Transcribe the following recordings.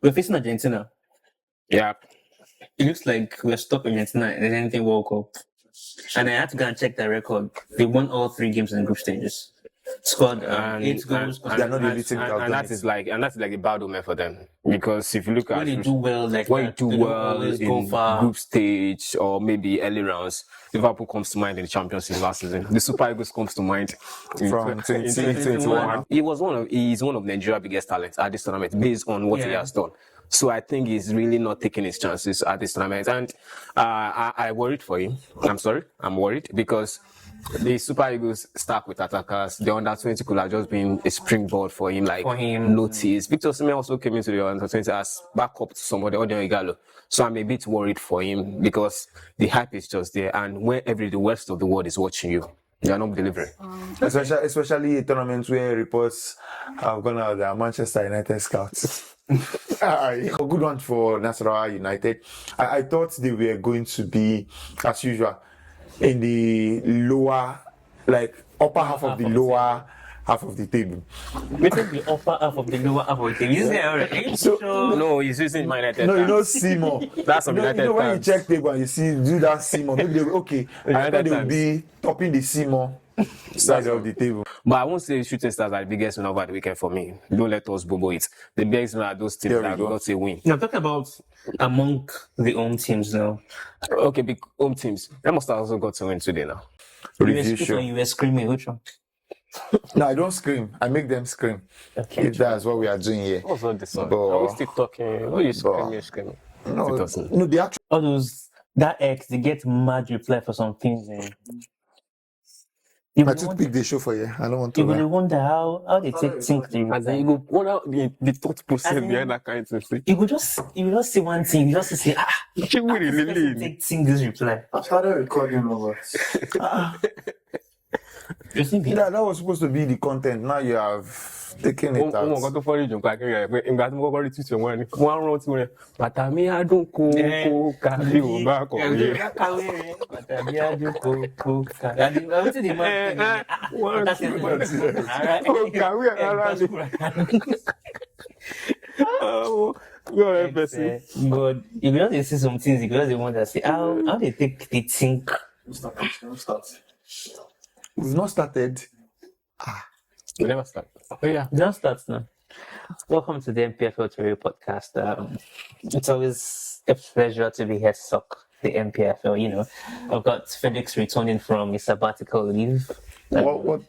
We're facing Argentina. Yeah. It looks like we're stopping Argentina in anything World Cup. And I had to go and check their record. They won all 3 games in the group stages. Scored 8 goals. They're not the only team that have done that is like a bad omen for them, because if you look when at they do well, like when that, you do they don't well always in go far. group stage or maybe early rounds, Liverpool comes to mind in the Champions League last season. The Super Eagles comes to mind from 2021. He's one of Nigeria's biggest talents at this tournament based on what he has done. So I think he's really not taking his chances at this tournament, and I worried for him. I'm worried because the Super Eagles stuck with attackers. The under-20 could have just been a springboard for him, notice. Victor Osimhen also came into the under-20 as backup to somebody, Odion Igalo. So I'm a bit worried for him because the hype is just there, and where the rest of the world is watching you, they are not delivering. Especially a tournament where reports have gone out that Manchester United scouts. A good one for Nasarawa United. I thought they were going to be, as usual, in the lower, upper half of the lower half of the table. We take the upper half of the lower half of the table. Is there already? No, he's using my United. No, you know Seymour. That's some United. When you check table and you see do that Seymour, maybe they I thought they will be topping the Seymour side of the table. But I won't say Shooting Stars are the biggest win over the weekend for me. Don't let us bobo it. The biggest win are those teams that got a win. Now talking about among the home teams now. Okay, big home teams. They must have also got to win today now. You were screaming, which one? No, I don't scream. I make them scream. Okay. If that's what we are doing here. What's all this one? Are we still talking? What are you screaming? No, the actual... All those, that X, they get mad reply for some things. My toothpick they show for you. I don't want to. You will wonder how they think to you. And then you go, what are the thought process behind that kind of thing? You will just see one thing. You just say, you really take this reply. I started recording over. That was supposed to be the content. Now you have taken it out. But if you don't see some things, because they want to say how they think. We've not started. We never start. Oh yeah, don't start now. Welcome to the MPFL Today podcast. It's always a pleasure to be here to talk the MPFL. You know, I've got Felix returning from his sabbatical leave. What?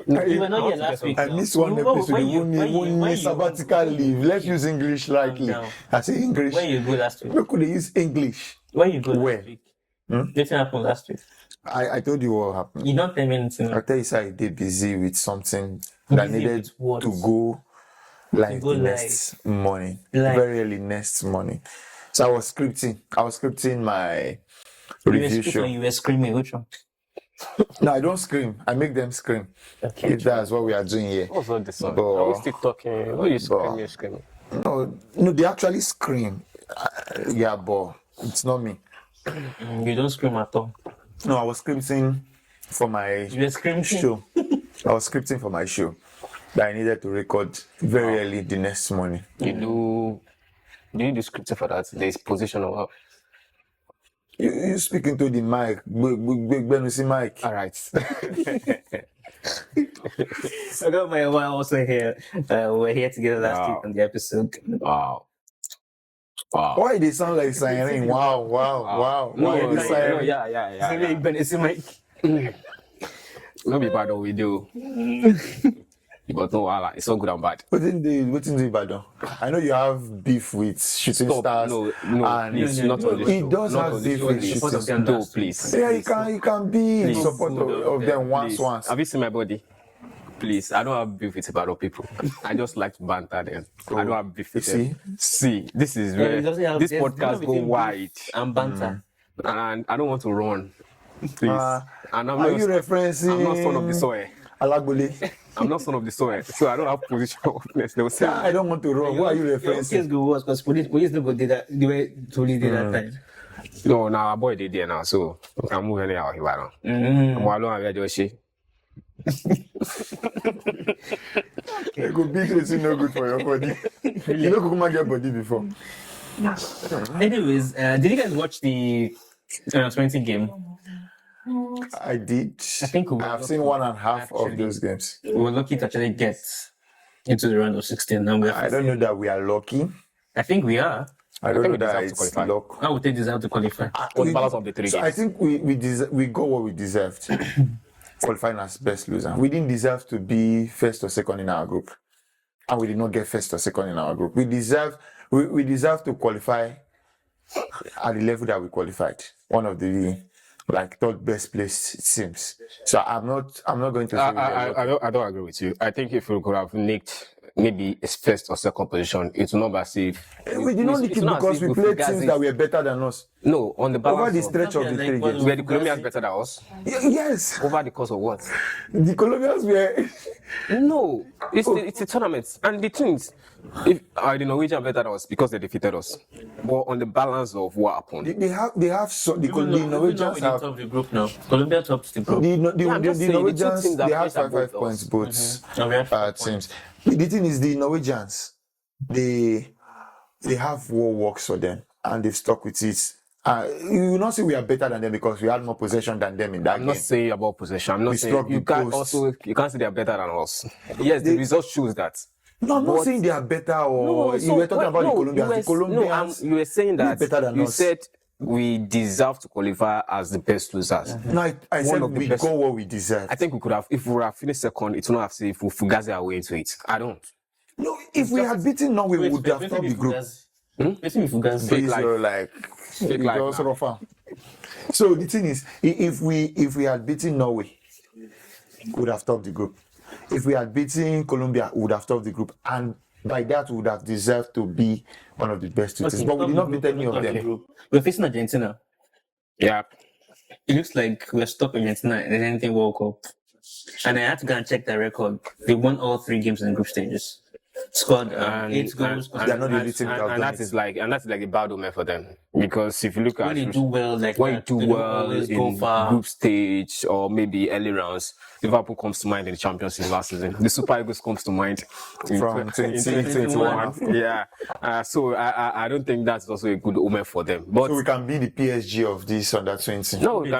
You were not here last week. I missed one episode. When sabbatical leave. Let's use English lightly. No. I say English. When you go last week? We could use English. When you go last week? What happened last week? I told you what happened. You don't tell me anything. I tell you, sir, I did busy with something that needed to go next morning. Very early next morning. So I was scripting my review show. You were screaming, which one? No, I don't scream. I make them scream. Okay. If that's what we are doing here. What's all this one? Are we still talking? What are you screaming? No, they actually scream. But it's not me. You don't scream at all. No, I was scripting for my show. I was scripting for my show that I needed to record very early the next morning. Do you do scripting for that? There's position or how? You speaking to the mic. Big mic. All right. I got Mayowa also here. We were here together last week on the episode. Wow. Why they sound like siren? Wow. No, be bad what we do. But no, it's all good and bad. What in the bad? I know you have beef with Shooting Stars. No, please, not on this. He does have beef with Shooting Stars. Please. Yeah, you can be in support of them once. Have you seen my body? Please, I don't have beef with Ibadan people. I just like to banter them. I don't have beef with them. See, this is where this podcast go wide. And banter. And I don't want to run. Please. And are you referencing? I'm not son of the soil. Alagbole. I'm not son of the soil, so I don't have position of this. They will say, I don't want to run. What are you referencing? Go worse because police never did that. They were totally did that time. No, now our boy did there now, so we can move anyhow. I'm alone. You go beat wetin no good for your body. You know Kukuma get body before. Anyways, did you guys watch the 20 game? I did. I think we were I've seen lucky, 1.5 of actually. those games. We were lucky to actually get into the round of 16. And I don't know that we are lucky. I think we are. I don't think know we that deserve to it's qualify. luck. I would they deserve to qualify. On the balance of the three So games. I think we got what we deserved. Qualifying as best loser. We didn't deserve to be first or second in our group. And we did not get first or second in our group. We deserve to qualify at the level that we qualified. One of the third best placed teams. So I'm not going to say I don't agree with you. I think if we could have nicked maybe a first or second position, it will not be as if we did not nick it because we played teams that were better than us. No, on the balance Over the of- stretch of the three games. were the Colombians better than us? Yes. Over the course of what? The Colombians were No, it's a tournament, and the things. If the Norwegian better than us because they defeated us, but on the balance of what happened, they have so the Norwegians have top the group now. Colombia tops the group. the I'm just saying, the two Norwegians teams that they have finished above 5 points us. both No, we have 5 teams. The thing is the Norwegians they have what works for them and they've stuck with it. You will not say we are better than them because we had more possession than them in that I'm game. not saying about possession. I'm not We saying struck you the can't post. you can't say they are better than us. Yes, the result shows that. No, I'm not saying they are better or you were talking about the Colombians. The Colombians you were saying that better than you us. said we deserve to qualify as the best losers. No, I said of the we best- got what we deserve. I think we could have, if we would have finished second, it would not have said if we fugazi our way into it. I don't. No, if we had beaten Norway, we would have stopped the group. Let me Fugazi. Fake These life. are like Fake life just now. rougher. So the thing is, if we had beaten Norway, we would have topped the group. If we had beaten Colombia, we would have topped the group, and by that we would have deserved to be one of the best two teams. But we did not beat any of them. We're facing Argentina. Yeah. It looks like we're stuck Argentina in anything World Cup. And I had to go and check their record. They won all 3 games in the group stages. Scored 8 goals. They're not the only team that have and done that is like a bad omen for them, because if you look at When they do well, like when you that, do they don't well always go in far. group stage or maybe early rounds, Liverpool comes to mind in the Champions League last season. The Super Eagles comes to mind in From 2021. Yeah. So I don't think that's also a good omen for them. But So we can be the PSG of this under 20. no, we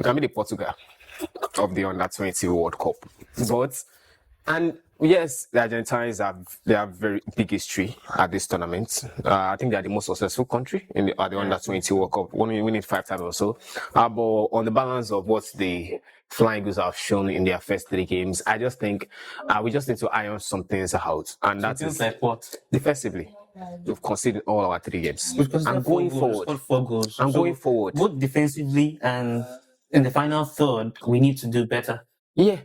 can be the Portugal of the under 20 World Cup. But and yes, the Argentines have very big history at this tournament. I think they are the most successful country at the under 20 World Cup, winning 5 times or so. But on the balance of what the Flying Eagles have shown in their first 3 games, I just think we just need to iron some things out, and that Things is like what? defensively. We've conceded all our 3 games. And Going going forward, scored 4 goals. and going forward, both defensively and in the final third, we need to do better. yeah.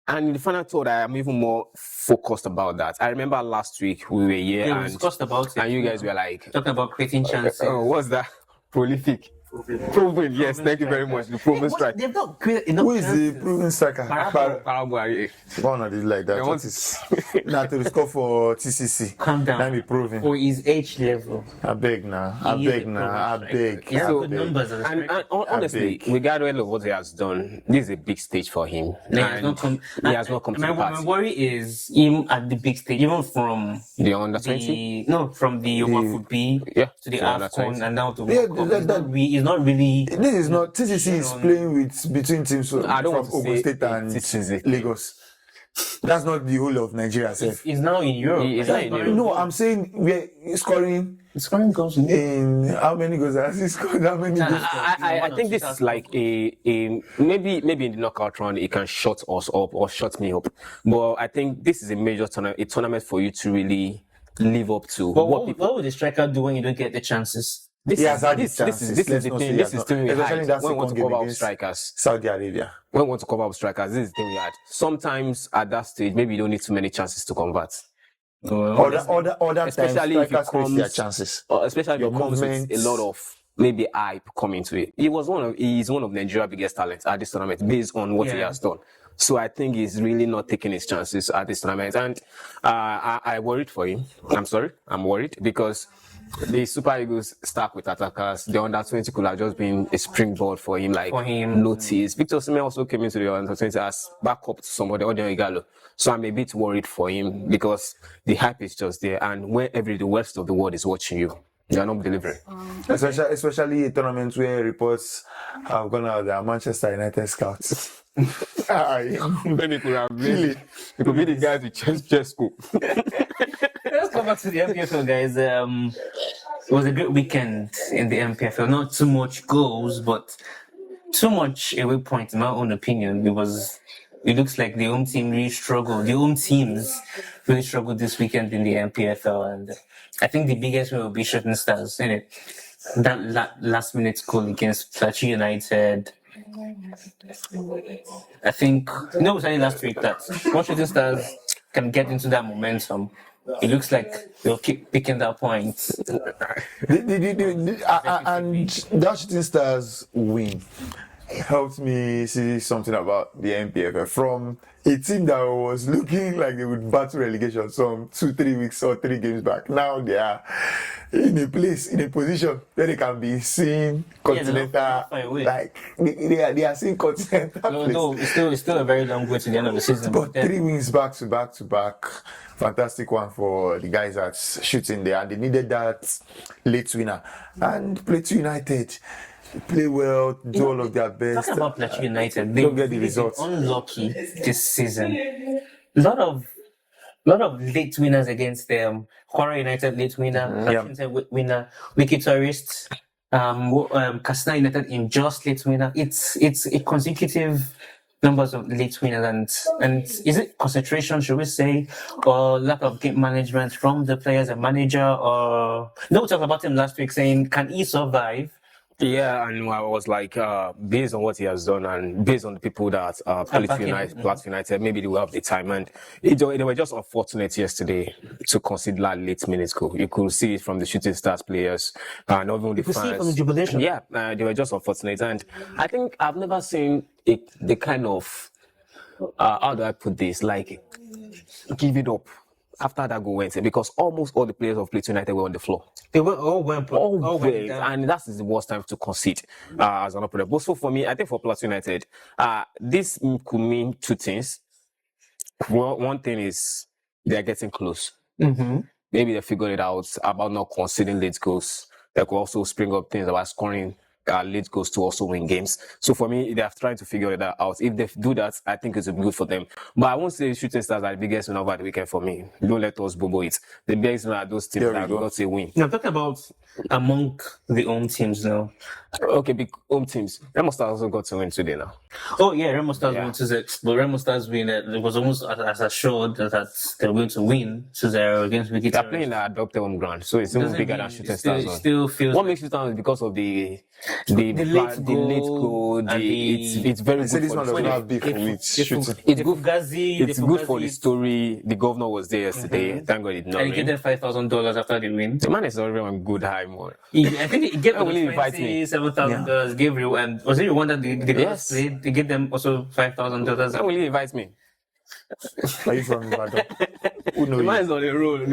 And in the final third, I am even more focused about that. I remember last week we were here Yeah, we and discussed about it. you guys were like, Talking about creating chances. what's that? Prolific. Proven, yes, thank you very much. The proven strike. They've not created enough Who is the chances. proven striker? Paraguay. One of these like that. They What want- is now to score for TCC? Calm down. Let me proven. For his age level. I beg now. I He is beg a now. I proven beg. striker. He has I good beg. numbers as a And striker. honestly, beg. regardless of what he has done, this is a big stage for him. He has And not come. he has not come to the My party. worry is him at the big stage, even from The under 20? from the Wafu B Yeah, to the the under AFCON 20. and now to Yeah, World Cup. that- He's not really. This is not TCC is playing with between teams from I don't want to Ogun say State and TCC. Lagos. That's not the whole of Nigeria. Sef. He's now in Europe. He is now in Europe. No, I'm saying we're scoring He's scoring goals in Europe. in how many goals has he scored? How many goals? I think this is like a maybe in the knockout round it can shut us up or shut me up, but I think this is a major tournament for you to really live up to But what people. what would the striker do when you don't get the chances? He has had this the is chances. this Let's is the not thing. say he This has is not. the thing we Especially had that when we want second to game cover up against strikers. Saudi Arabia. When we want to cover up strikers, this is the thing we had. Sometimes at that stage, maybe you don't need too many chances to convert. Other Especially times, if it strikers face their comes- chances. Especially if Your it comes with a movements. lot of maybe hype coming to it. He is one of Nigeria's biggest talents at this tournament based on what he Yeah. has done. So I think he's really not taking his chances at this tournament. And I worried for him. I'm worried because the Super Eagles stuck with attackers. The under 20 could have just been a springboard for him, like notice. Victor Osimhen also came into the under 20 as backup to somebody, Odion Igalo. So I'm a bit worried for him because the hype is just there, and wherever the rest of the world is watching you, you are not delivering. Especially a tournament where reports have gone out there, Manchester United scouts. Then it could have been, it could be the guys with chess school. Let's come back to the MPFL, guys. It was a great weekend in the MPFL. Not too much goals, but too much away points, in my own opinion. It looks like the home team really struggled. The home teams really struggled this weekend in the MPFL, and I think the biggest one will be Shooting Stars, isn't it? That last minute goal against Plateau United. I think it was only last week that once Shooting Stars can get into that momentum, it looks like they'll keep picking that point. And that Shooting Stars win helped me see something about the MPFL from a team that was looking like they would battle relegation some 2-3 weeks or 3 games back. Now they are in a position where they can be seeing continental, like they are seeing continental. No, it's still a very long way to the end of the season. But 3 wins back to back. Fantastic one for the guys at Shooting there, and they needed that late winner. And Plateau United play well, do all of their best. Talking about Plateau United, don't get the results. Unlucky this season. A lot of late winners against them. Kwara United late winner, United winner, Wiki Tourists, Kasna United in just late winner. It's a consecutive numbers of late winners, and is it concentration, should we say, or lack of game management from the players and manager? Or we talked about him last week, saying can he survive? Yeah, and I was like, based on what he has done and based on the people that Plateau United, maybe they will have the time. And they were just unfortunate yesterday to concede that late minutes goal. You could see it from the Shooting Stars players, not even the fans. See it from the jubilation. Yeah, they were just unfortunate. And I think I've never seen the kind of, how do I put this, like, give it up after that goal went in, because almost all the players of Plateau United were on the floor. They were all went and that is the worst time to concede as an operator. But so for me, I think for Plateau United, this could mean 2 things. One thing is they're getting close. Mm-hmm. Maybe they figured it out about not conceding late goals. They could also spring up things about scoring late goals to also win games. So for me, they are trying to figure that out. If they do that, I think it will be good for them. But I won't say Shooting Stars are the biggest win over the weekend for me. Don't let us bobo it. The biggest win are those teams that got a win. Now talking about among the home teams now. Okay, big home teams. Remo Stars also got to win today now. Oh yeah, Remo Stars won 2-0. But Remo Stars win. It was almost as assured that they're going to win 2-0 against Wiki. They're playing at adopted home ground, so it's even bigger than Shooting Stars. It still feels. What makes it sound is because of the late goal. It's very good. This one does not have beef with Shooting. It's good. It's good for the story. The governor was there yesterday. Thank God it not. And he gave them $5,000 after the win. The man is already on good high more. I think he gave them $7,000. Gave you, and was it the one that they played? They gave them also $5,000. Why will he invite me? Are you from Ibadan? Who know The you? man is on the road.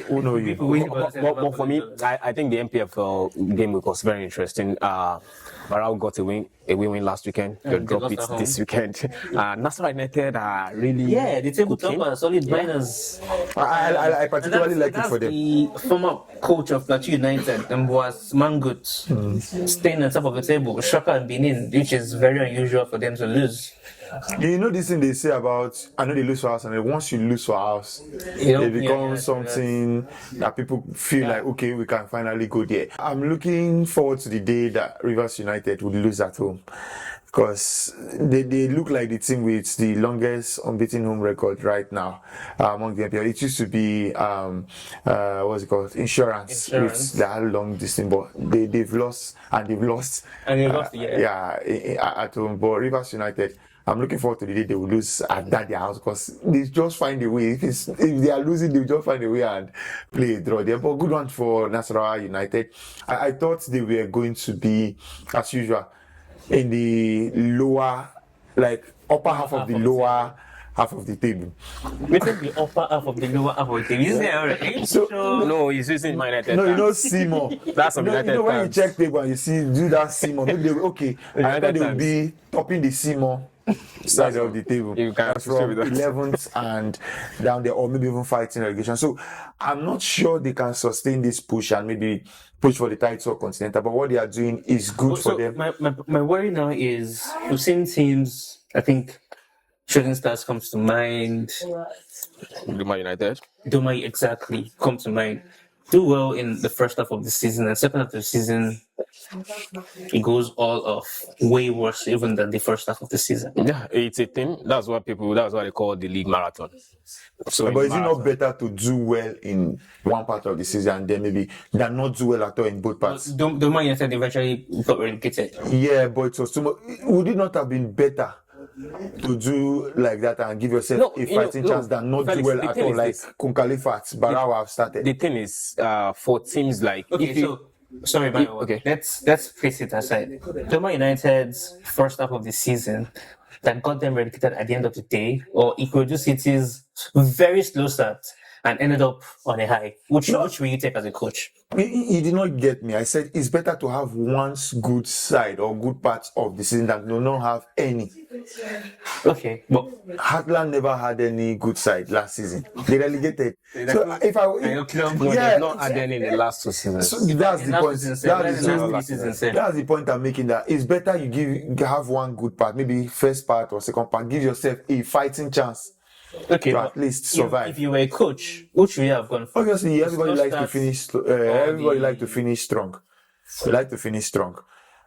Who know you? But for me, I think the MPFL game was very interesting. Barao got a win last weekend. They dropped it this weekend. Nasarawa United are really the table topper, solid miners. I particularly like it for them. The former coach of Plateau United, Mbwas staying on top of the table, Shaka and Benin, which is very unusual for them to lose. You know this thing they say about, I know they lose for house, and then once you lose for house, it becomes something that people feel like, okay, we can finally go there. I'm looking forward to the day that Rivers United would lose at home, because they look like the team with the longest unbeaten home record right now among the MPL. It used to be what's it called, insurance. With that long distance, but they've lost at home. But Rivers United, I'm looking forward to the day they will lose at their house, because they just find a way. If they are losing, they just find a way and play a draw there. But good one for Nasarawa United. I thought they were going to be, as usual, in the lower, like upper half of the lower half of the table. Within the upper half of the lower half of the table. Is there already? So- No, he's using my United. No, you know terms. Seymour. That's some you United know when you terms. check table and you see do that Seymour, maybe they will, okay. I United thought they will terms. be topping the Seymour side of the table. You can That's associate from with that. 11th and down there, or maybe even fighting relegation. So I'm not sure they can sustain this push and maybe push for the title or continental. But what they are doing is good for So them. my worry now is we've seen teams, I think Shooting Stars comes to mind. My United. Doma exactly come to mind. Do well in the first half of the season, and second half of the season it goes all off way worse even than the first half of the season. Yeah, it's a thing. That's what they call the league marathon. So in But is it marathon- not better to do well in one part of the season and then maybe than not do well at all in both parts? Doma United eventually got relegated. Yeah, but it was too much. Would it not have been better to do like that and give yourself No, a you know, fighting no, chance than not Felix, do well the at thing all is like this. Kunkalifat, Barawa have started? The thing is, for teams like Okay, if you, so sorry, Mayowa. okay. Let's place it aside. Doma United's first half of the season that got them relegated at the end of the day, or Ikorodu City's very slow start and ended up on a high. Which will you take as a coach? He did not get me. I said it's better to have one good side or good part of the season than to not have any. Okay, but Heartland never had any good side last season. They relegated. So if I your no, yeah, they've not had any in the last 2 seasons. so that's the last point. season, That's the last season, That's the point I'm making. That it's better you have one good part, maybe first part or second part. Give yourself a fighting chance okay, to but at least survive. If you were a coach, which would you have gone for? Obviously, everybody Slow likes to starts finish. or Everybody the- like to finish strong. We like to finish strong.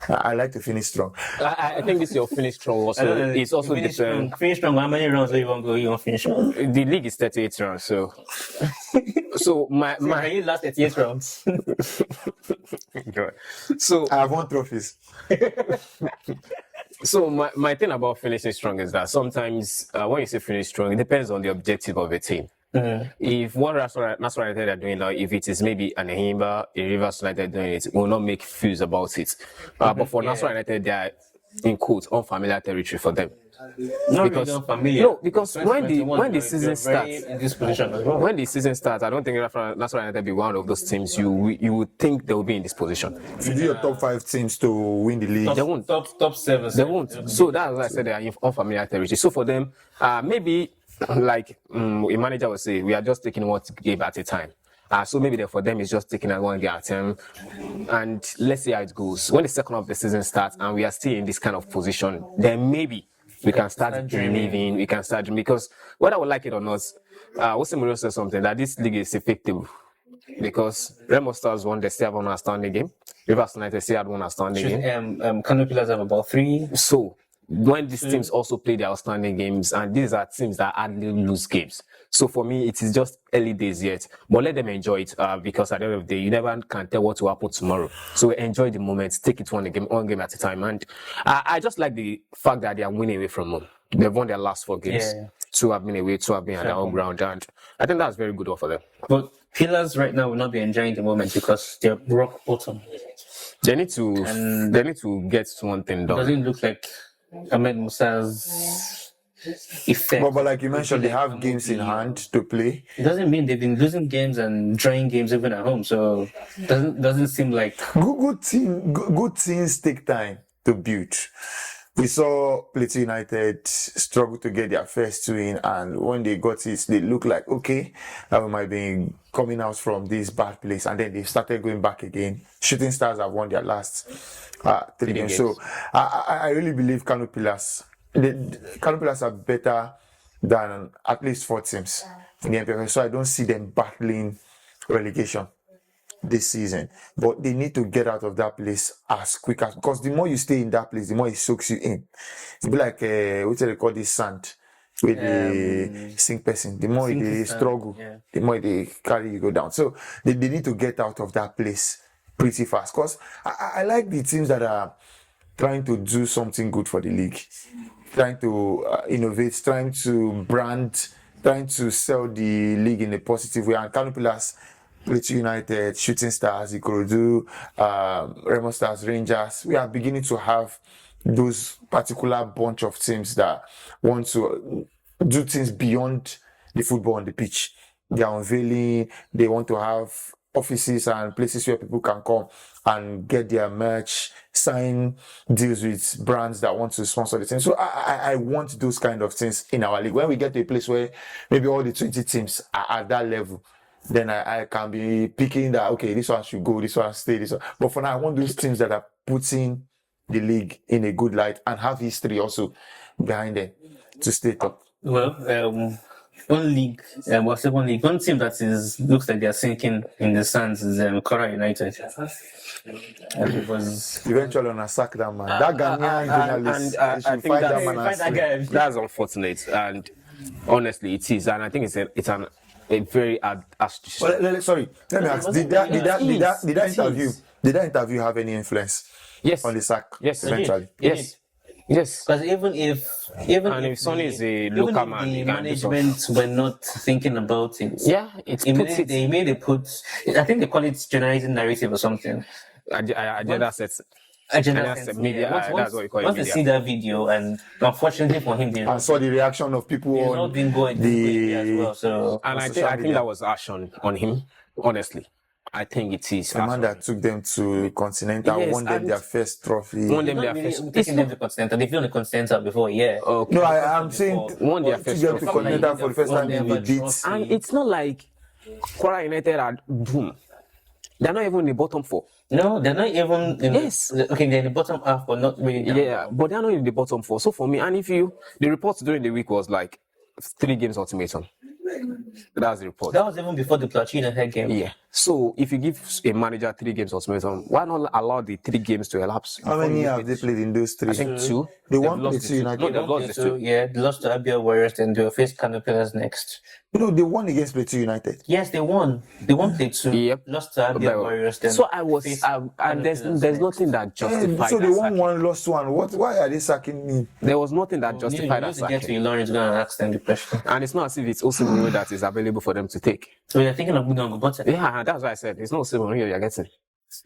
I like to finish strong. I think this is your finish strong also. It's also different. Finish strong. How many rounds do you want to go? You want to finish strong? The league is 38 rounds, so my Can you last 88 rounds? God. So I have won trophies. So my thing about finishing strong is that sometimes when you say finish strong, it depends on the objective of a team. If what Nasarawa United are doing now, if it is maybe an Ehimba, a Rivers United doing it, will not make fuse about it. But for Nasarawa United, they are in quotes unfamiliar territory for them. Not Because- really unfamiliar. no, because when the 2021, season you're very starts- in this position as well. When the season starts, I don't think Nasarawa United will be one of those teams you would think they will be in this position. If you do your top 5 teams to win the league, They won't. Top 7. They won't. So that's why I said they are in unfamiliar territory. So for them, maybe like a manager would say, we are just taking one game at a time. So maybe for them it's just taking one game at a time, and let's see how it goes. When the second half of the season starts and we are still in this kind of position, then maybe we can start dreaming. We can start dreaming, because whether we like it or not, Jose Mourinho said something that this league is effective. Because Remo Stars won, they still have one outstanding game. Rivers United still had one outstanding game. Kano Pillars have about 3. So when these teams also play their outstanding games, and these are teams that hardly lose games. So for me, it is just early days yet, but let them enjoy it, because at the end of the day, you never can tell what will happen tomorrow. So enjoy the moment, take it one game at a time. And I just like the fact that they are winning away from home. They've won their last 4 games. Yeah. 2 have been away, 2 have been at their own ground, and I think that's very good for them. But Pillars right now will not be enjoying the moment because they're rock bottom. They need to get one thing done. Doesn't look like Ahmed Musa's effect. but like you mentioned, they have games in hand to play. It doesn't mean they've been losing games and drawing games even at home. So doesn't seem like Good teams take time to build. We saw Plateau United struggle to get their first win, and when they got it, they looked like, okay, we might be coming out from this bad place, and then they started going back again. Shooting Stars have won their last 3 games. So I really believe Kano Pillars are better than at least 4 teams in the MPFL. So I don't see them battling relegation this season, but they need to get out of that place as quick as, because the more you stay in that place, the more it soaks you in. It's be like what do they call this sand with the sink person. The more they sand, struggle, yeah. the more they carry you go down. So they need to get out of that place pretty fast. Because I like the teams that are trying to do something good for the league, trying to innovate, trying to brand, trying to sell the league in a positive way. And Kano Pillars, Plateau United, Shooting Stars, Ikorodu, Remo Stars, Rangers, we are beginning to have those particular bunch of teams that want to do things beyond the football on the pitch. They are unveiling, they want to have offices and places where people can come and get their merch, sign deals with brands that want to sponsor the team. So I want those kind of things in our league. When we get to a place where maybe all the 20 teams are at that level, then I can be picking that, okay, this one should go, this one stay, this one. But for now, I want those teams that are putting the league in a good light and have history also behind them to stay top. Well, one league, one league, one team that looks like they're sinking in the sands is Kora United. And it was Eventually, on a sack that man. That Ghanaian journalist, they should I think find that man find that and guy. That's unfortunate, and honestly, it is. And I think it's a very harsh. Well, sorry, let me ask. Did that interview have any influence Yes. on the sack? Yes. Eventually. Yes. Yes. Because even if Sonny is a even local if man, the he can do management were not thinking about it. Yeah, it's puts it. They made it put. I think they call it generalizing narrative or something. Agenda sets. Agenda That's sense, media. yeah. That's what you call it. Once they Media. see that video, and unfortunately for him, I saw the reaction of people it's not on been going as the well. So And I social think media. that was harsh on him. Honestly, I think it is. the man that took them to Continental, Yes, won them and their first trophy. won them not their really first. taking them to Continental. They've been on the Continental before, yeah. Okay. No, I'm saying Won their took first them to trophy. Continental for the first time in the Won their beat. first And it's not like Kwara United are boom. They're not even in the bottom four. No, they're not even. Yes. Okay, they're in the bottom half, but not really. down. Yeah, but they're not in the bottom four. So for me, and if the reports during the week was like 3 games ultimatum. That's the report. That was even before the Plateau United game. Yeah. So if you give a manager 3 games ultimatum, why not allow the 3 games to elapse? How many have they played in those three? I think 2. They They've won lost Plateau the 2. United. No, they've lost the 2. Yeah, they lost to Abia Warriors, then they'll face Canopilas next. No, they won against Plateau United. Yes, they won. They won Plateau. Yep. Lost to Abia Warriors. Then So I was, faced and there's Canopilas nothing that justified So they that won sacking. one, lost one. Why are they sacking me? There was nothing that You justified that need to get to sacking. Lawrence going to ask them the question. And it's not as if it's also Mourinho that is available for them to take. So they're thinking of Budango Bota. Yeah, that's why I said it's not Mourinho you're getting.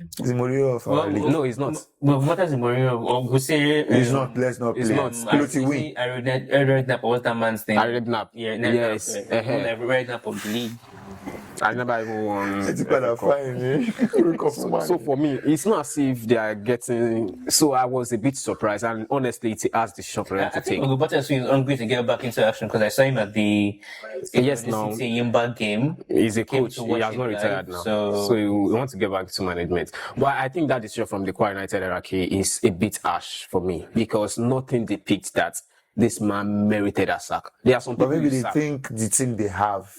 It's Mourinho of our league. No, he's not. Well, what is Mourinho? Or who say He's not. Let's not He's play. not. Piloti win. I read that. What's that man's name? I read Nap. Yeah, Yes. I read that of the league. I never even won. It's better fine. Eh? So for me, it's not as if they are getting. So I was a bit surprised, and honestly, it has the shot for them I to think take. Ogubata is hungry to get back into action because I saw him at the Yes, now Yimba game. he's a Came coach. to He watch has it not live, retired now, so- so he wants to get back to management. But I think that decision from the Kwara United hierarchy is a bit harsh for me because nothing depicts that this man merited a sack. There are some But people maybe who they sack. think the team they have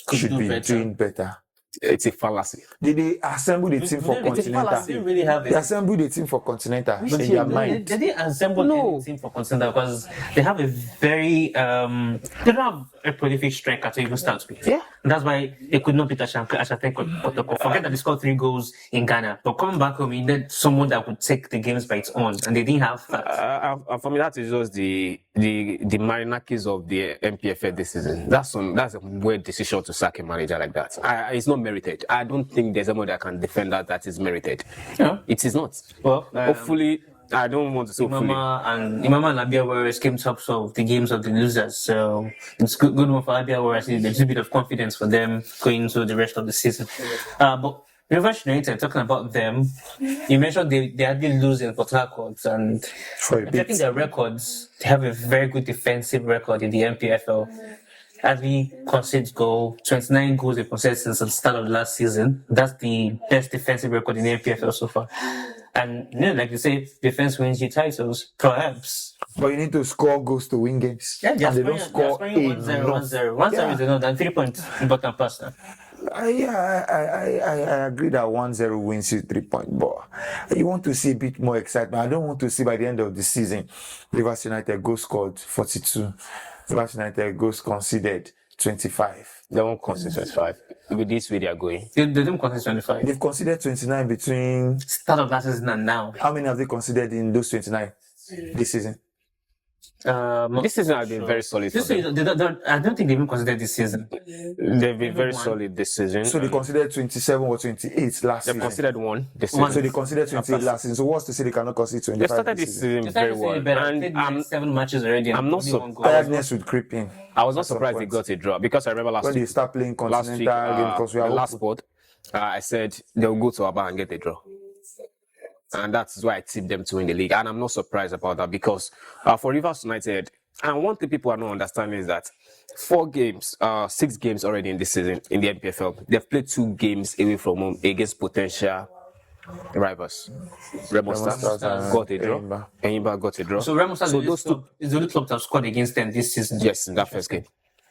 Could should do be better. doing better. It's a fallacy. Did they assemble the team for They Continental? didn't really have They it. assembled the team for Continental in team? their They mind. didn't assemble No. any team for Continental because they have a very they don't have a prolific striker to even start with. Yeah. And that's why they could not beat Ashanti Kotoko. Forget that they scored 3 goals in Ghana. But coming back home, he needed someone that would take the games by its own, and they didn't have that. For me, that is just the Marinakis of the MPFL this season. That's a weird decision to sack a manager like that. It's not merited. I don't think there's anyone that can defend that is merited. Yeah. It is not. Well, Hopefully, I don't want to say hopefully. Imama and Abia Warriors came tops of the games of the losers, so it's good one for Abia Warriors. There's a bit of confidence for them going into the rest of the season. But Rivers United, talking about them, you mentioned they had been losing for Harcourt, and For a checking bit. their records, they have a very good defensive record in the MPFL. As we concede 29 goals they conceded since the start of last season. That's the best defensive record in the MPFL so far. And like you say, defense wins you titles, perhaps. But you need to score goals to win games. Yeah, And they don't score 1-0, 1-0. 1-0 is enough, and 3 points important pass now. I agree that 1-0 wins you 3 points, but you want to see a bit more excitement. I don't want to see by the end of the season, Rivers United goals scored 42, Rivers United goals conceded 25. They won't concede 25. With this way they are going. They don't concede 25. They've conceded 29 between. Start of last season and now. How many have they conceded in those 29 this season? This season has been very solid for This them. season, I don't think they even considered this season. They've been very solid this season. So they considered 27 or 28 last They've season. considered one this One. season. So they considered 28 last season. So what's to say they cannot concede They 25 started this season very well. And I'm 7 matches already. I'm not so Tiredness would creep in. I was not at some surprised they point. got a draw because I remember When they start playing continental game, because we the are last pod, I said they'll go to Aba and get a draw. And that's why I tipped them to win the league. And I'm not surprised about that because for Rivers United, and one thing people are not understanding is that 6 games already in this season in the MPFL, they've played 2 games away from home against potential rivals. Remo Stars got a draw. Enyimba got a draw. So Remo Stars is the only club that have scored against them this season. Yes, in that first game.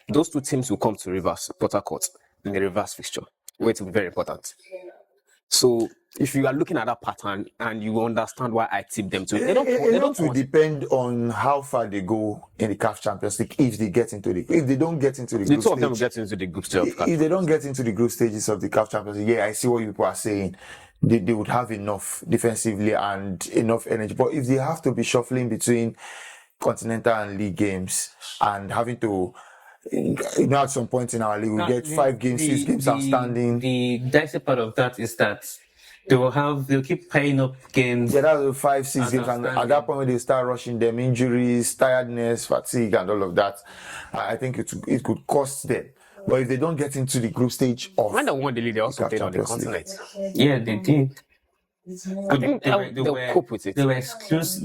Those 2 teams will come to Rivers, Port Harcourt, in the reverse fixture, which will be very important. So if you are looking at that pattern and you understand why I tipped them to, they don't depend on how far they go in the CAF Champions League. If they don't get into the the group two of them will stage, get into the group stage. if they don't get into the group stages of the CAF Champions League, I see what people are saying. They would have enough defensively and enough energy. But if they have to be shuffling between continental and league games and having to, at some point in our league, we get 5 games, 6 games outstanding. The dicey part of that is that they'll keep paying up games. Yeah, that's 5, 6 games, and at that point when they start rushing them, injuries, tiredness, fatigue, and all of that, I think it could cost them. But if they don't get into the group stage of When they won the league, they also played on the continent. Yeah, they did. I think they'll cope with it. They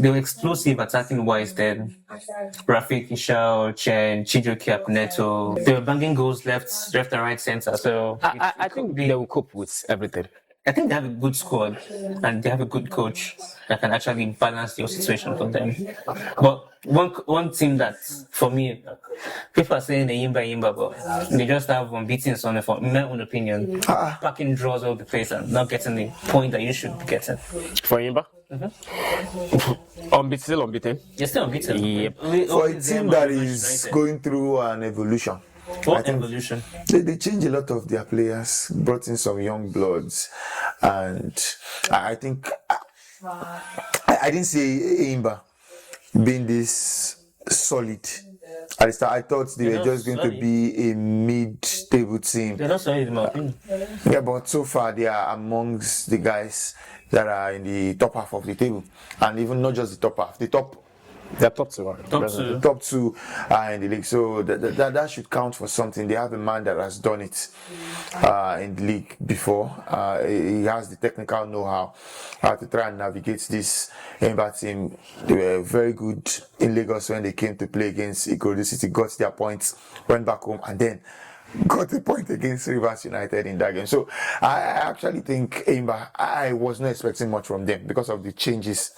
were explosive attacking wise then. Rafik Ishao, Chen, Chijoki Neto. They were banging goals left and right center. So I think they will cope with everything. I think they have a good squad and they have a good coach that can actually balance your situation for them. But one thing that, for me, people are saying Enyimba, but they just have unbeaten on for my own opinion. Packing draws all the place and not getting the point that you should be getting. For Enyimba? Still unbeaten? You're still unbeaten. Yep. for a team that is going through an evolution. What evolution? They changed a lot of their players, brought in some young bloods, and I think I didn't see Enyimba being this solid. At the start, I thought they were just going to be a mid-table team. They're not solid in my opinion. Yeah, but so far they are amongst the guys that are in the top half of the table, and even not just the top half, They're top 2. the top 2 are in the league, so that should count for something. They have a man that has done it in the league before. He has the technical know-how to try and navigate this Enyimba team. They were very good in Lagos when they came to play against Ikorodu City, got their points, went back home, and then got a point against Rivers United in that game. So I actually think Enyimba, I was not expecting much from them because of the changes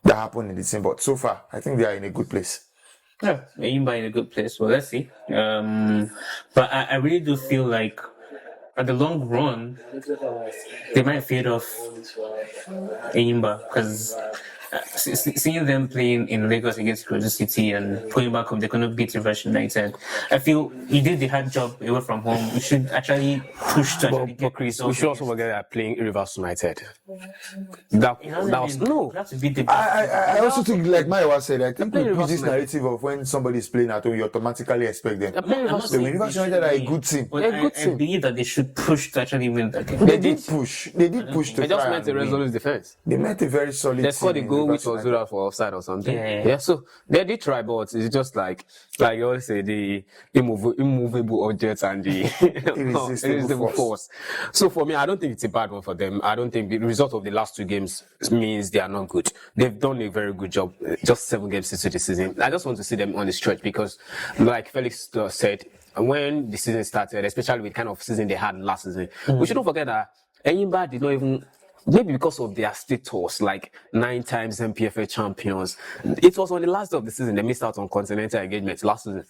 that happened in the team, but so far I think they are in a good place. Yeah, Enyimba in a good place. Well, let's see. But I really do feel like at the long run they might fade off Enyimba because seeing them playing in Lagos against Ikorodu City and going back home, they're going to beat Rivers United. I feel you did the hard job away from home. You should actually push to actually get Chris, we results. should also forget that playing Rivers United. That was no. You have to beat the I also think, like Mayowa said, I think we playing push this Rivers narrative of when somebody is playing at home, you automatically expect them. playing Rivers So when Rivers United are a good team. But They're a good I team. believe that they should push to actually win that game. They did push. They did push to They just try meant a and win. resolute defense. They met a very solid They scored a team in goal which Rivers was United. Zura for offside or something. Yeah. So they did try, but it's just like you always say, the immovable objects and the irresistible force. So for me, I don't think it's a bad one for them. I don't think the result of the last 2 games means they are not good. They've done a very good job. Just 7 games into the season. I just want to see them on the stretch because, like Felix said, when the season started, especially with kind of season they had last season, we shouldn't forget that Enyimba did not even. Maybe because of their status, like 9 times MPFA champions. It was on the last day of the season they missed out on continental engagement last season.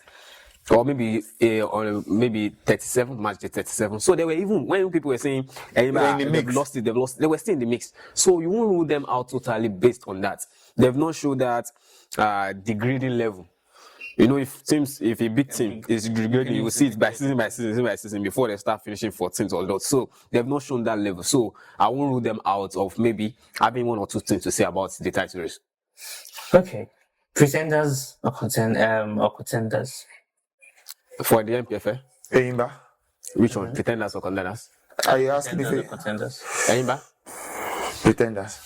Or maybe on maybe 37, match day 37. So they were even, when people were saying, they've lost it, they were still in the mix. So you won't rule them out totally based on that. They've not shown that degrading level. You know, if a big team is degrading, you will see it by season before they start finishing 14th or not. So they've not shown that level. So I won't rule them out of maybe having 1 or 2 things to say about the title race. Okay. Pretenders or contenders? For the MPFL, Eimba. which one? Pretenders or contenders? Are you asking if Pretenders or contenders? Eimba? pretenders?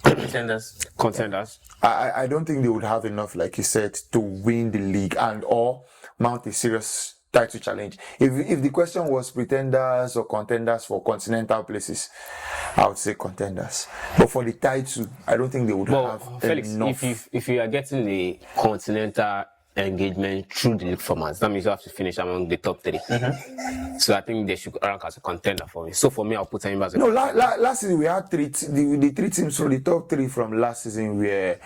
Pretenders. Contenders. I don't think they would have enough, like you said, to win the league and or mount a serious title challenge. If the question was pretenders or contenders for continental places, I would say contenders. But for the title, I don't think they would have Felix, enough. if you are getting the continental engagement through the league format, that means you have to finish among the top 3. So I think they should rank as a contender for me. So for me, I'll put him as a No, last season we had the 3 teams from the top 3 from last season were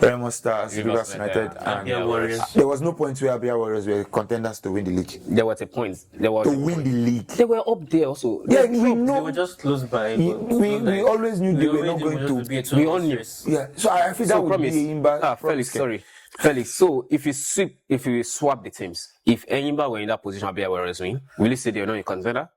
Remo Stars, Rivers United, and Abia Warriors. There was no point where Abia Warriors were contenders to win the league. There was a point. There was To win the league. They were up there also. Yeah, we They know. were just close by. We always knew they were not going to. We all knew. Yeah, so I feel that So would promise. be Imba. Felix, sorry. Felix, so if you swap the teams, if Enyimba were in that position, Abia Warriors win, will you say they're not a contender?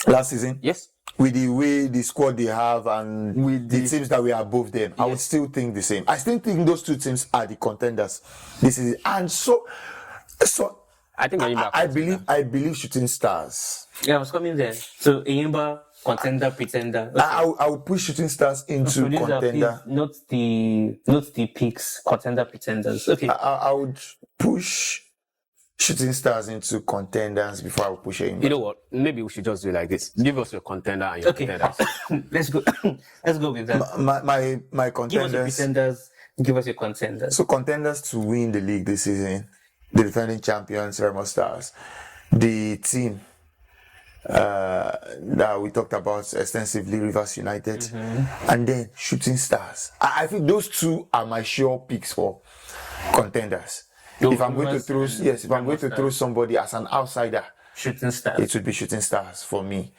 Last season, Yes. with the way the squad they have and With the the- teams that were above them, I would still think the same. I still think those 2 teams are the contenders this season. And so I think Enyimba. I believe Shooting Stars. Yeah, I was coming there. So Eimba, contender, pretender. I would push Shooting Stars into Producer, contender. please, not the picks, contender, pretenders. Okay. I would push Shooting Stars into contenders before I would push him. You know what? Maybe we should just do it like this. Give us your contender and your Okay. contenders. Let's go. Let's go with that. My Give us your contenders. pretenders. Give us your contenders. So contenders to win the league this season, the defending champions, Remo Stars, the team that we talked about extensively, Rivers United, and then Shooting Stars. I think those 2 are my sure picks for contenders. If I'm going to Rivers throw, and yes, if I'm going to Remo throw somebody as an outsider, Shooting stars. it would be Shooting Stars for me.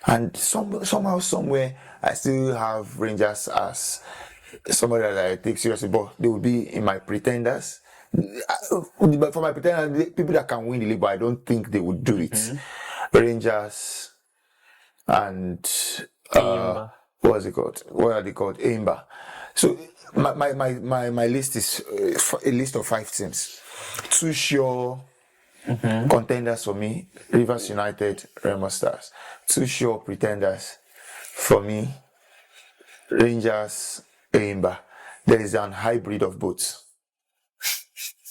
And somehow, somewhere, I still have Rangers as somebody that I take seriously, but they will be in my pretenders. But for my pretenders, people that can win the league, but I don't think they would do it. Rangers and Eimba. what's it called? What are they called? Eimba. So my list is a list of 5 teams. 2 sure contenders for me: Rivers United, Remo Stars. 2 sure pretenders for me: Rangers, Eimba. There is an hybrid of both.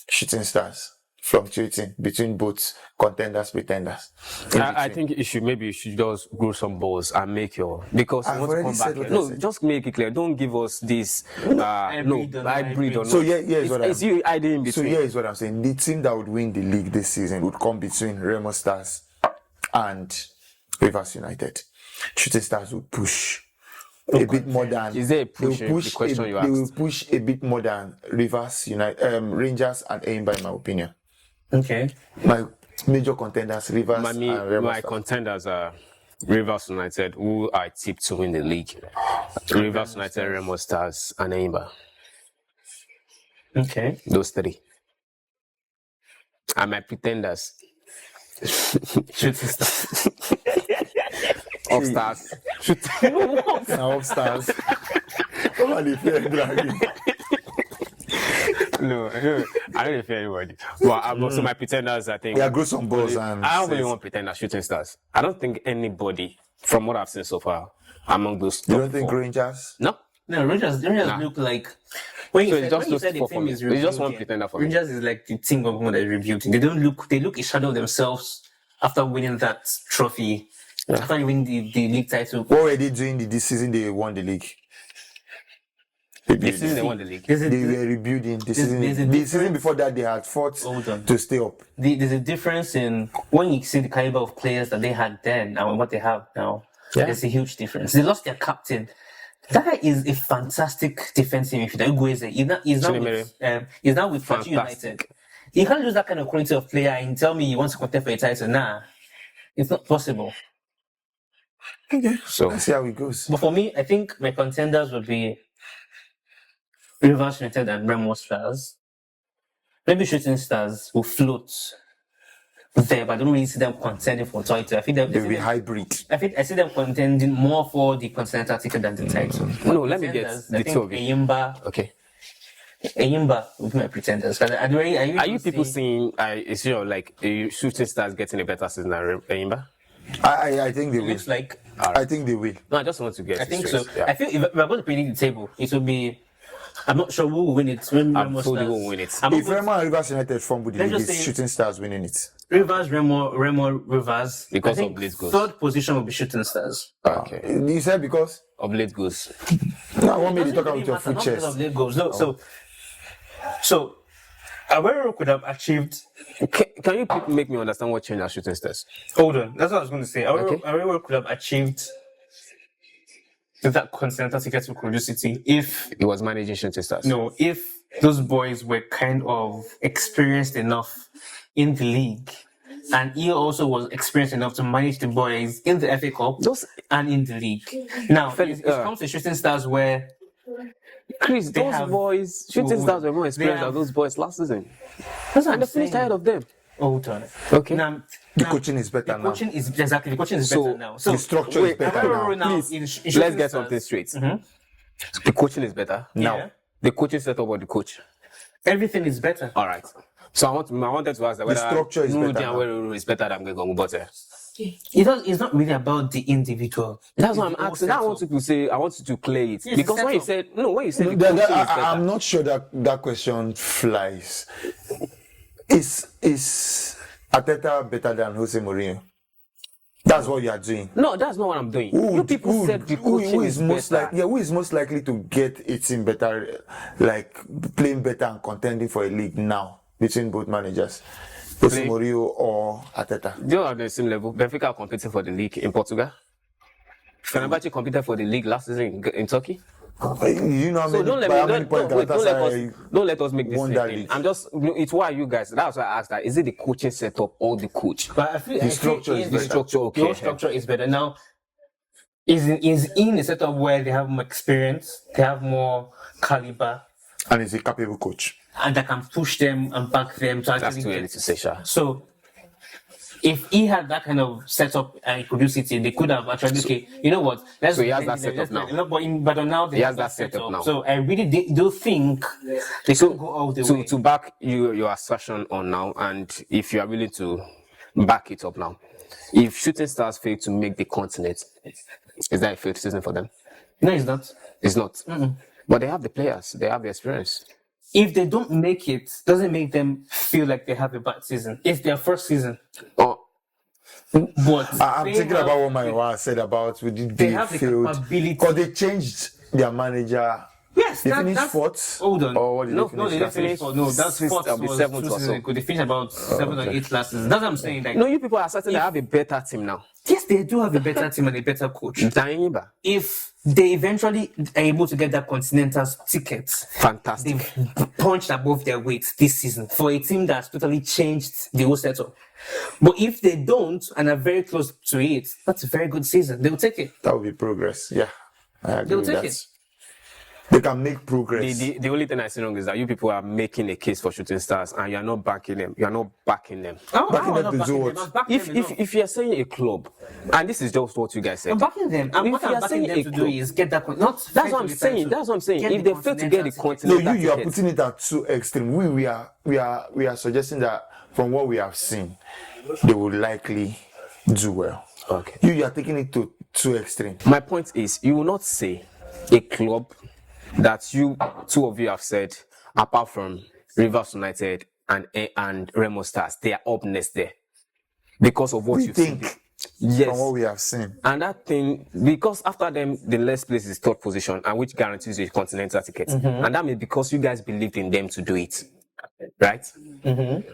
Shooting Stars, fluctuating between both contenders, pretenders. I think you should just grow some balls and make your, because I've you want to already come said back what here. I No, said. just make it clear. Don't give us this hybrid or not. So here is what It's you hiding in So between. here is what I'm saying. The team that would win the league this season would come between Remo Stars and Rivers United. Shooting Stars would push a bit more than. Is there a they will push in the question you They will asked? push a bit more than Rivers United, Rangers and Eimba, in my opinion. Okay. My major contenders, Rivers and Remo My Stars. contenders are Rivers United, who I tipped to win the league. Rivers United, Remo Stars, and Eimba. Okay. Those 3. And my pretenders. Shooting stars. Up Stars. Now upstairs. Come on, the fair dragon. No, I don't fear anybody. But so my pretenders, I think. Yeah, grow some balls and. I don't really want pretenders, Shooting Stars. I don't think anybody, from what I've seen so far, among those. You top don't think 4. Rangers? No. No, Rangers Nah. look like when So you it's said, just when you those said the 4 for team me. is It's just one rebuilding, pretender for me. Rangers is like the team of that is rebuilding. They look a shadow of themselves after winning that trophy. After you win the league title. What were they doing this season they won the league? This season they won the league. There's They a, were rebuilding. there's a The season difference. before that, they had fought Hold on. to stay up. there's a difference in when you see the caliber of players that they had then and what they have now. Yeah. There's a huge difference. They lost their captain. That is a fantastic defensive midfielder. Ugueze. He's now with Plateau United. Fantastic. You can't lose that kind of quality of player and tell me you want to contest for a title. Nah, it's not possible. Okay, So let's see how it goes. But for me, I think my contenders would be Rivers United and Remo Stars. Maybe Shooting Stars will float there, but I don't really see them contending for title. I think They will be hybrid. I see them contending more for the continental ticket than the title. No, let me get Contenders, the I 2 think of you. Eimba Okay. Enyimba will be my pretenders. Are you people seeing? Is Shooting Stars getting a better season than Enyimba? I think they will. Looks like. I think they will. No, I just want to get. I think straight. so. Yeah. I feel if we're going to predict the table, it will be. I'm not sure who will win it. I'm told who will win it. If Remo and Rivers United form with the league, it's Shooting Stars winning it. Rivers, Remo, Rivers. Because I think of late goals. third position will be Shooting Stars. Okay. You said because? Of late goals. No, I want me to talk Doesn't about your matter, foot not because chest. of late goals. No, so Aguero could have achieved. Can you make me understand what changed at Shooting Stars? Hold on, that's what I was going to say. Okay. Aguero could have achieved that continental ticket to Curiosity if He was managing Shooting Stars. no, if those boys were kind of experienced enough in the league, and he also was experienced enough to manage the boys in the FA Cup and in the league. Now, it comes to Shooting Stars where Chris, They those have- boys, Shooting Stars were more experienced have- than those boys last season. that's what And I'm they finished saying. ahead of them. Hold on. Okay. Now, The coaching is better the now. coaching is better now. So The structure is better Aguero now. now Please, in Shooting let's get Stars- something straight. The coaching is better. Yeah. Now. The coaching setup or the coach? Everything is better. All right. So I wanted to ask that whether structure is Nuruddin better now. Aguero is better than Gbegongu, but It's not really about the individual. that's what I'm It's all asking. Now I want setup. you to say, I want you to clear it. Yes, Because when you setup. said, when you said the coaching is better. I'm not sure that question flies. Is Arteta better than Jose Mourinho? That's what you are doing. No, that's not what I'm doing. You people said the coaching who is most better. who is most likely to get a team better, like playing better and contending for a league now between both managers, Jose Mourinho or Arteta? They all are on the same level. Benfica are competing for the league in Portugal. Fenerbahce competed for the league last season in Turkey. You know how So many, don't let by me how many points Galatasaray don't let us make this won thing. that league? I'm just it's why you guys. That's why I asked that. Is it the coaching setup or the coach? But I feel structure is the better. Structure, okay. Your structure is better now. Is in a setup where they have more experience, they have more caliber, and he's a capable coach. and that can push them and back them to That's actually too get early to say, Sha. So, if he had that kind of setup and Curiosity, they could have actually, okay, you know what? So he has that setup now. But now they He have has that setup now. So I really do think they could go all the way. To back your assertion on now, and if you are willing to back it up now, if Shooting Stars fail to make the continent, is that a failed season for them? No, it's not. It's not. But they have the players, they have the experience. If they don't make it, doesn't make them feel like they have a bad season. It's their first season. Oh, But I'm they thinking have- about what Mayowa said about They have the capability. because they changed their manager. Yes, They that, finished that's fourth. Hold on. Or what did No, they no, finish? They didn't finish fourth. No, that's Sixth, fourth I'll be was seventh 2 or so. seasons ago. They finished about 7 or 8 last season. That's what I'm saying. Like, no, you people are certain they have a better team now. yes, they do have a better team and a better coach. Daniba, If they eventually are able to get that continental ticket, fantastic. they've punched above their weight this season for a team that's totally changed the whole setup. But if they don't and are very close to it, that's a very good season. They'll take it. That would be progress. Yeah, I agree They'll with take that. it. They can make progress. The only thing I see wrong is that you people are making a case for Shooting Stars and you're not backing them. You're not backing them. Backing them to do what? If you're saying a club, and this is just what you guys said. I'm backing them. If What you I'm are backing saying them a to do club- is get that. Not That's what I'm saying. That's what I'm saying. If they fail to get the No, continental you are ticket, putting it at too extreme. We are suggesting that from what we have seen, they will likely do well. Okay. You are taking it to too extreme. my point is, you will not say a club that you two of you have said, apart from Rivers United and Remo Stars, they are up next there because of what We you think think. from Yes. what we have seen. And that thing, because after them, the last place is third position, and which guarantees you a continental ticket. And that means because you guys believed in them to do it. Right?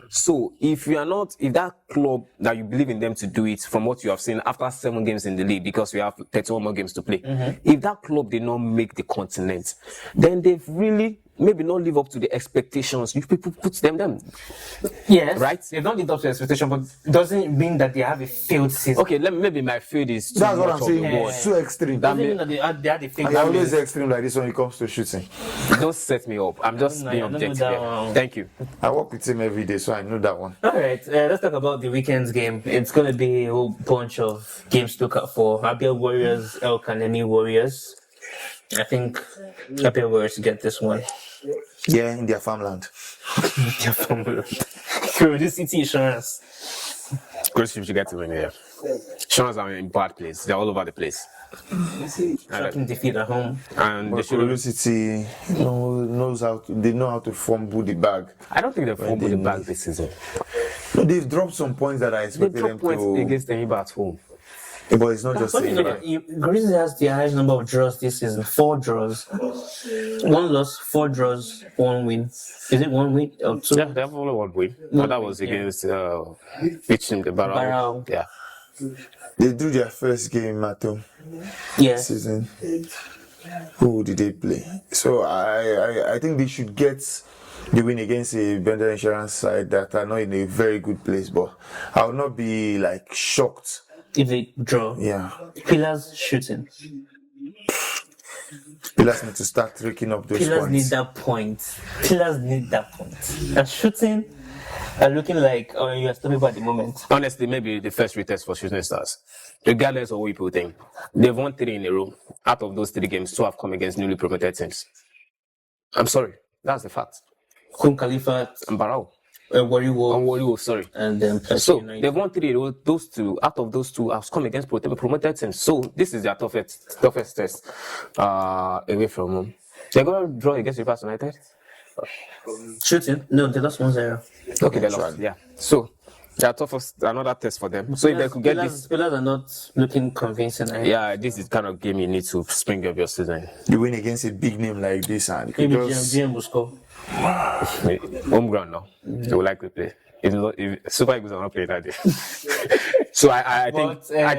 So if that club that you believe in them to do it, from what you have seen after 7 games in the league, because we have 31 more games to play, if that club did not make the continent, then they've really maybe not live up to the expectations you people put them. Yes, Right? They don't live up to expectation, but it doesn't mean that they have a failed season. Okay, maybe my field is too That's what much I'm of saying. a word. It's too extreme. Doesn't mean that they had a failed I always season. extreme like this when it comes to shooting. Don't set me up. I'm just being I don't know objective that here. one. Thank you. I work with him every day, so I know that one. All right, let's talk about the weekend's game. It's going to be a whole bunch of games to look out for. Abia Warriors, El Kanemi Warriors. I think Happy Warriors to get this one. Yeah, in their farmland. Their formula. Curiosity insurance. Chris should get to win here. Shawns are in bad place. They're all over the place. Shocking defeat at home. And they But should. Curiosity they know how to fumble the bag. I don't think they fumbled the bag this season. No, they've dropped some points that I They expected them dropped points to. against Enyimba at home. But it's not just Funny enough, Grizzlies has the highest number of draws this season. 4 draws. 1 loss, 4 draws, 1 win. Is it 1 win or 2? Yeah, they have only one win. But that was against which team? The Barrow. Barrow. Yeah. They drew their first game at home Yeah. season. Who did they play? So I think they should get the win against a vendor insurance side that are not in a very good place. But I will not be like shocked. If they draw. Yeah. Pillars shooting. Pillars need to start raking up those Pillars points. need that point. Pillars need that point. And shooting are looking like you are stopping at the moment. Honestly, maybe the first retest for Shooting Stars. Regardless of what people think, they've won 3 in a row. Out of those 3 games, 2 have come against newly promoted teams. I'm sorry, that's the fact. Kun Khalifa, And Barrow. Warrior, Sorry. and then Plateau So United. they've won 3 in a row. Those 2, out of those 2, have come against promoted teams. So this is their toughest test away from home. They're going to draw against Rivers United. Shooting? No, they lost 1-0. Okay, they lost. Yeah. So their toughest, another test for them. So if they could get this. Pillars are not looking convincing. Yeah, this is the kind of game you need to spring up your season. You win against a big name like this, and Maybe just GM will score. Home ground now. They will likely play. If Super Eagles are not playing that day. So I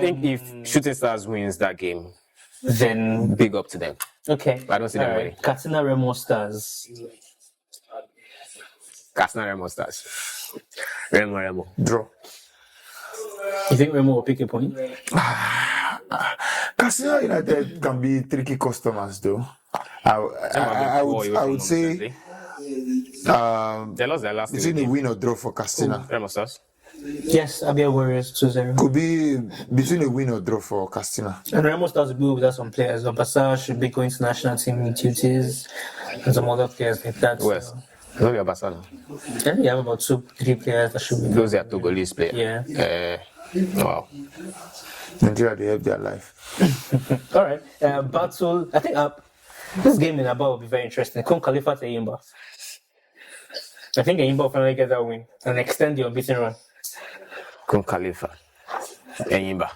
think if Shooting Stars wins that game, Then, big up to them. okay. I don't see them All winning. Katsina Remo Stars. Katsina Remo Stars. Remo. draw. You think Remo will pick a point? Casino United can be tricky customers, though. I would say They lost their last between a game. win or draw for Castina. Remo Stars. Yes, Abia Warriors 2-0. Could be between a win or draw for Castina. And Remo Stars will be without some players. Obasa should be going to national team duties and some other players like that. West. No, you're Basana. Yeah, you have about 2-3 players that should be. Those are Togolese players. Yeah. Wow. Nigeria, they have their life. All right. Battle. I think this game in Aba will be very interesting. Kun Khalifa to Enyimba. I think Enyimba will finally get that win and extend the unbeaten run. Kun Khalifa. Enyimba.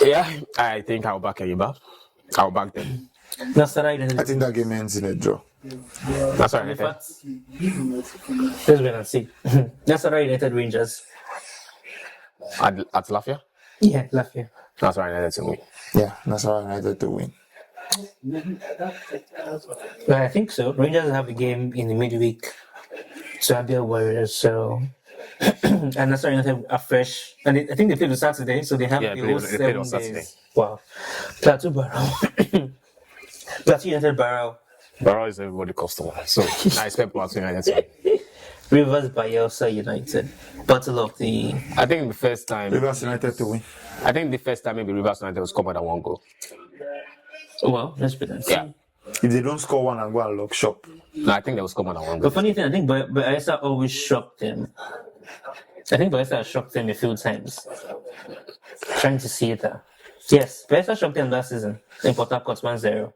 Yeah, I think I'll back Enyimba. I'll back them. Nasarawa United. I think that game ends in a draw. That's right. In Okay. fact, let's wait and see. Nasarawa United Rangers. At Lafia? Yeah, Lafia. That's right. That's a win. Yeah, Nasarawa United to win. Well, I think so. Rangers have a game in the midweek. So Abia Warriors. So and Nasarawa United are fresh. And I think they played on Saturday, so they have Yeah, the they whole played on 7 Saturday. days. Wow. Plateau Barrow. Plateau United Barrow. Barrow is everybody customer. So I expect Plateau United to win. Rivers Bayelsa United. Battle of the. I think the first time. Rivers United to win. I think the first time maybe Rivers United will score more than 1 goal. Well, let's put that. Yeah. If they don't score one and go and lock shop, No, I think they will score more than 1 The goal. funny thing, I think Bayelsa always shocked them. I think Bayelsa has shocked them a few times. Trying to see it. Yes, Bayelsa shocked them last season in Port Harcourt 1-0.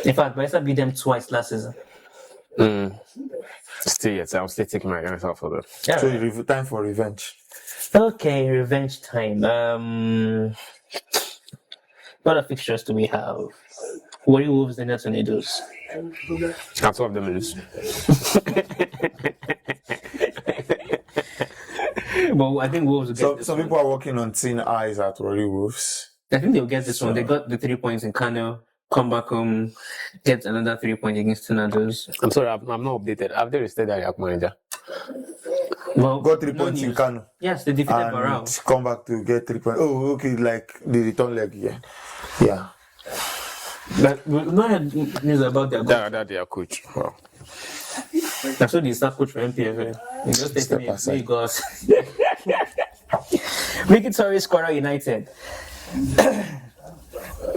In fact, Bayelsa beat them twice last season. Still, yes, I'm still taking my hands off for them. Yeah, so right. time for revenge. Okay, revenge time. What other fixtures do we have? Warrior Wolves and Tornadoes. Can 2 of them lose? Well, I think Wolves will get So this some one. people are working on thin eyes at Rory Wolves. I think they'll get this one. They got the 3 points in Kano. Come back home, get another 3 points against Tornadoes. I'm sorry, I'm not updated. Have they rested their React manager? Well, Got 3 no points in news. Kano. Yes, they defeated Barrow. And come back to get 3 points. Oh, okay, like the return leg, yeah. Yeah. But we not had news about their coach. That their coach. Wow. That's what the staff coach for MPFA. He just Step texted me, aside. "Hey, guys." Make it sorry, Scorer United.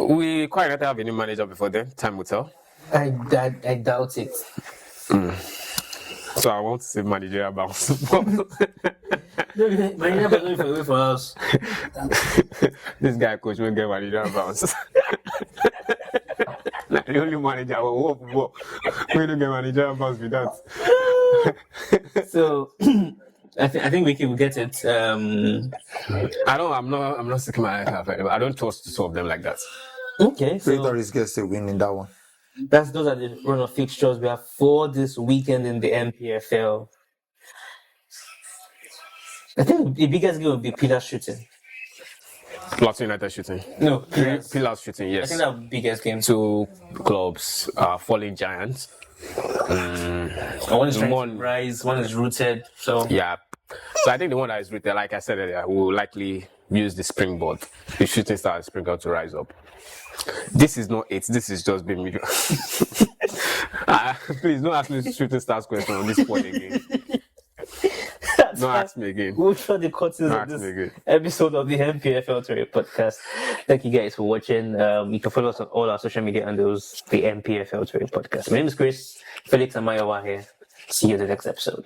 We quite not have a new manager before then. Time will tell. I doubt it. So I want to say managerial bounce. Manager was going away for us. This guy coach will get managerial bounce. Like the only manager will work. We don't get managerial bounce with that. So I think we can get it. I'm not sticking my head up. I don't trust two of them like that. Okay, so Victory gets a win in that one. those are the run of fixtures. We have 4 this weekend in the MPFL. I think the biggest game will be Pillar shooting. Plateau United shooting. No, Pillars shooting, I yes. think that's the biggest game. 2 clubs are falling giants. One is trying to rise, one is rooted. So Yeah. So I think the one that is rooted, like I said earlier, will likely use the springboard, the shooting star springboard to rise up. This is not it. This is just being mediocre. Please don't ask me shooting stars question on this point again. Don't ask me again. we'll show the curtains of this episode of the MPFL Theory podcast. Thank you guys for watching. You can follow us on all our social media handles, the MPFL Theory podcast. My name is Chris, Felix and Mayowa here. See you in the next episode.